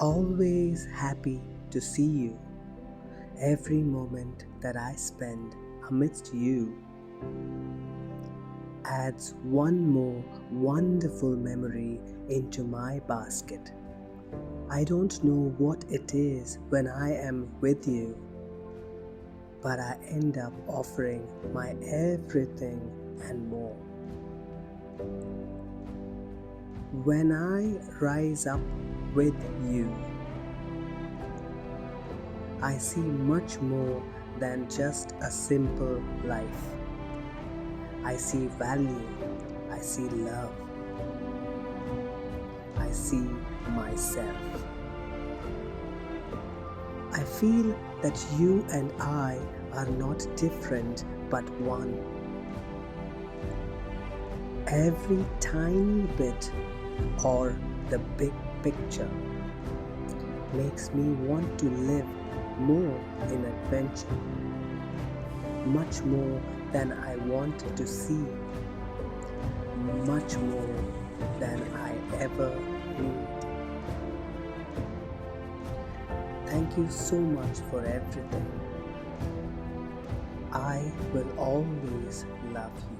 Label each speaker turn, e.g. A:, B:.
A: Always happy to see you. Every moment that I spend amidst you adds one more wonderful memory into my basket. I don't know what it is when I am with you, but I end up offering my everything and more. When I rise up with you, I see much more than just a simple life. I see value, I see love, I see myself. I feel that you and I are not different but one. Every tiny bit or the big picture makes me want to live more in adventure, much more than I want to see, much more than I ever need. Thank you so much for everything. I will always love you.